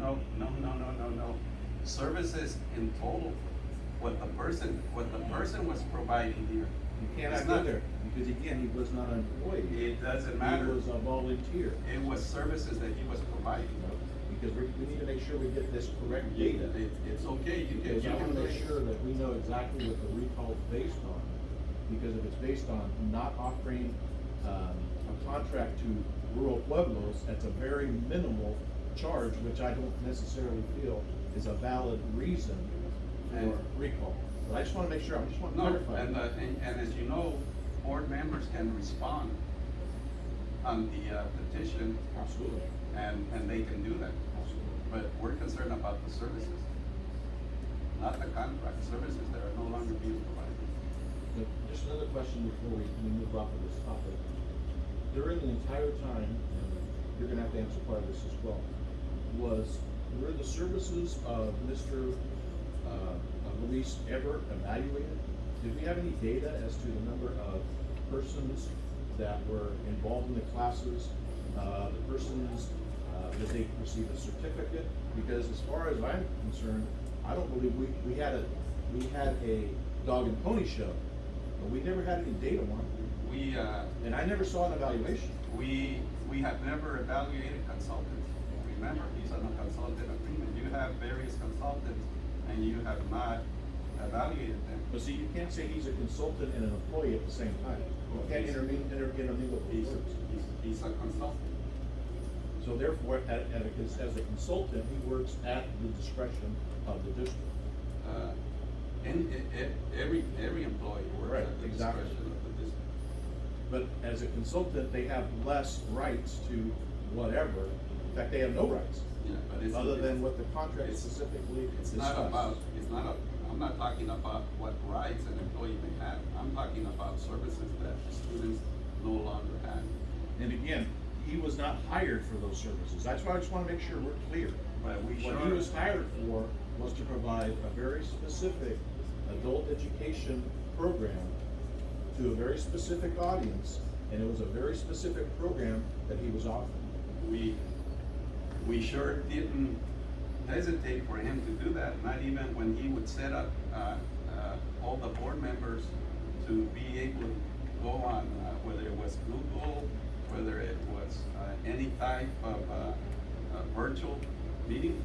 no. Services in total, what the person was providing here. You cannot It's go not- there, because again, he was not an employee. It doesn't matter. He was a volunteer. It was services that he was providing. Because we need to make sure we get this correct data. It's okay, you Because I can wanna make blame. sure that we know exactly what the recall is based on. Because if it's based on not offering, a contract to rural pueblos, that's a very minimal charge, which I don't necessarily feel is a valid reason for And- recall. But I just wanna make sure, I just wanna No, clarify. and as you know, board members can respond on the petition, Absolutely. and they can do that. Absolutely. But we're concerned about the services, not the contract, services that are no longer being provided. But just another question before we move off of this topic. During the entire time, and you're gonna have to answer part of this as well, were the services of Mr. Luis ever evaluated? Did we have any data as to the number of persons that were involved in the classes? The persons, did they receive a certificate? Because as far as I'm concerned, I don't believe we had a dog and pony show, but we never had any data on it. And I never saw an evaluation. We have never evaluated consultants. Remember, he's on a consultant agreement. You have various consultants and you have not evaluated them. But see, you can't say he's a consultant and an employee at the same time. You can't intermingle the He's, words. he's a consultant. So therefore, as a consultant, he works at the discretion of the district. And every employee works Right, at the exactly. discretion of the district. But as a consultant, they have less rights to whatever. In fact, they have no rights, Yeah, but it's. other than what the contract it's- specifically It's discusses. not about, I'm not talking about what rights an employee may have. I'm talking about services that students no longer have. And again, he was not hired for those services. That's why I just wanna make sure we're clear. But we What he was hired for was to provide a very specific adult education program to a very specific audience, and it was a very specific program that he was offering. We sure didn't hesitate for him to do that, not even when he would set up, all the board members to be able to go on, whether it was Google, whether it was, any type of, virtual meeting.